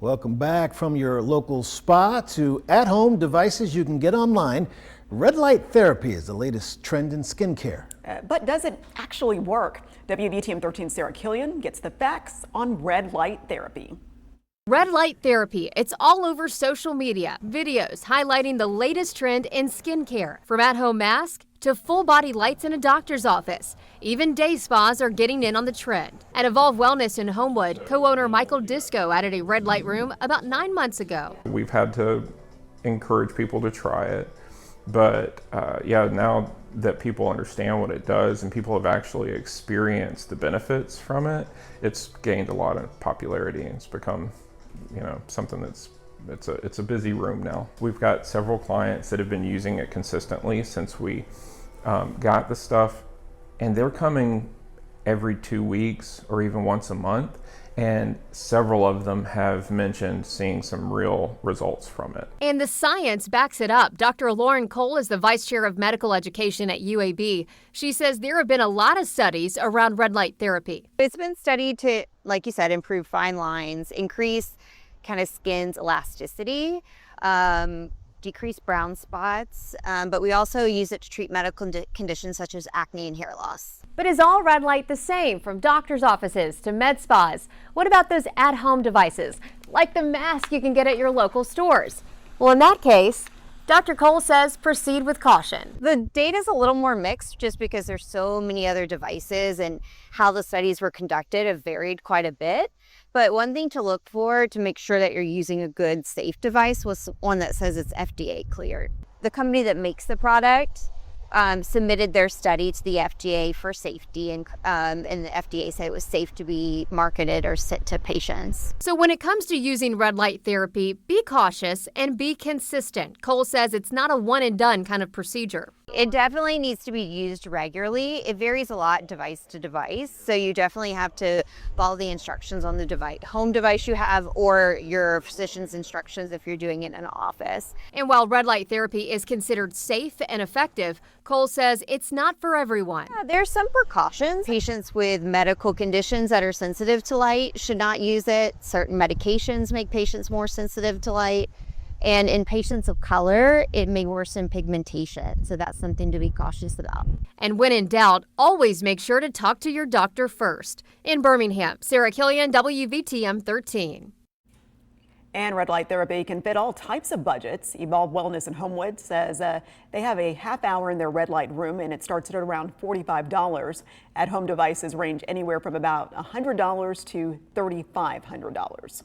Welcome back from your local spa to at-home devices you can get online. Red light therapy is the latest trend in skincare. But does it actually work? WVTM 13's Sarah Killian gets the facts on red light therapy. Red light therapy, it's all over social media. Videos highlighting the latest trend in skincare. From at-home masks to full-body lights in a doctor's office. Even day spas are getting in on the trend. At Evolve Wellness in Homewood, co-owner Michael Disco added a red light room about 9 months ago. We've had to encourage people to try it, but now that people understand what it does and people have actually experienced the benefits from it, it's gained a lot of popularity and it's become something it's a busy room now. We've got several clients that have been using it consistently since we got the stuff, and they're coming every 2 weeks or even once a month, and several of them have mentioned seeing some real results from it. And the science backs it up. Dr. Lauren Cole is the vice chair of medical education at UAB. She says there have been a lot of studies around red light therapy. It's been studied to, like you said, improve fine lines, increase kind of skin's elasticity, decrease brown spots, but we also use it to treat medical conditions such as acne and hair loss. But is all red light the same, from doctor's offices to med spas? What about those at-home devices, like the mask you can get at your local stores? Well, in that case, Dr. Cole says proceed with caution. The data is a little more mixed just because there's so many other devices and how the studies were conducted have varied quite a bit. But one thing to look for to make sure that you're using a good, safe device was one that says it's FDA cleared. The company that makes the product submitted their study to the FDA for safety, and the FDA said it was safe to be marketed or sent to patients. So when it comes to using red light therapy, be cautious and be consistent. Cole says it's not a one and done kind of procedure. It definitely needs to be used regularly. It varies a lot device to device, so you definitely have to follow the instructions on the home device you have, or your physician's instructions if you're doing it in an office. And while red light therapy is considered safe and effective, Cole says it's not for everyone. Yeah, there's some precautions. Patients with medical conditions that are sensitive to light should not use it. Certain medications make patients more sensitive to light. And in patients of color, it may worsen pigmentation. So that's something to be cautious about. And when in doubt, always make sure to talk to your doctor first. In Birmingham, Sarah Killian, WVTM 13. And red light therapy can fit all types of budgets. Evolve Wellness in Homewood says they have a half hour in their red light room, and it starts at around $45. At-home devices range anywhere from about $100 to $3,500.